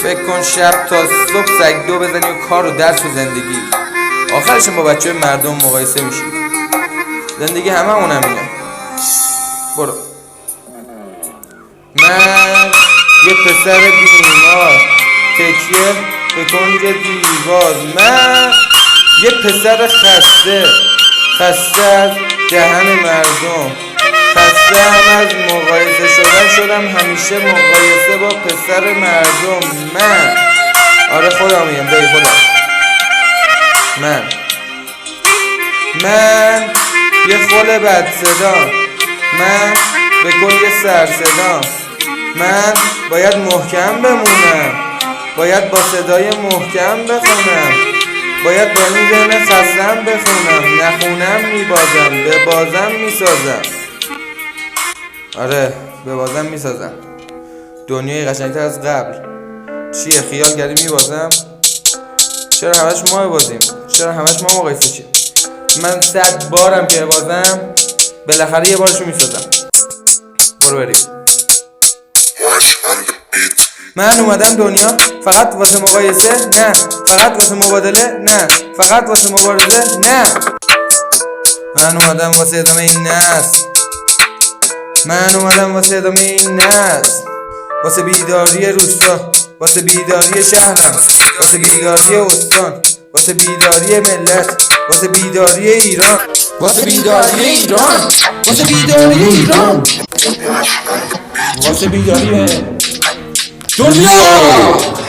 فکر کن شب تا صبح سگ دو بزنی و کار و درس و زندگی، آخرش با بچه مردم مقایسه میشی. زندگی همه اون همینه. برو. من یه پسر بیمار تکیه به کنج دیوار، من یه پسر خسته از دهن مردم، خسته هم از مقایسه شدم همیشه مقایسه با پسر مردم. من آره خودم میگم دایی خودم. من یه خل بد صدا، من به گل یه سر صدا، من باید محکم بمونم، باید با صدای محکم بخونم، باید با این ذهن خستم بخونم، نخونم میبازم، به بازم میسازم. آره به بازم میسازم دنیای قشنگتر از قبل. چیه خیال کردی میبازم؟ چرا همش ما ببازیم؟ چرا همش ما مقایسه شیم؟ من 100 بارم که ببازم بالاخره یه بارشو میسازم. برو بریم. من اومدم دنیا فقط واسه مقایسه؟ نه. فقط واسه مبادله؟ نه. فقط واسه مبارزه؟ نه. من اومدم واسه ادامه این نسل. من اومدم واسه ادامه این نسل، واسه بیداری روستا، واسه بیداری شهرم، واسه بیداری استان، واسه بیداری ملت، واسه بیداری ایران، واسه بیداری ایران، واسه بیداری ایران، واسه بیداری دنیا.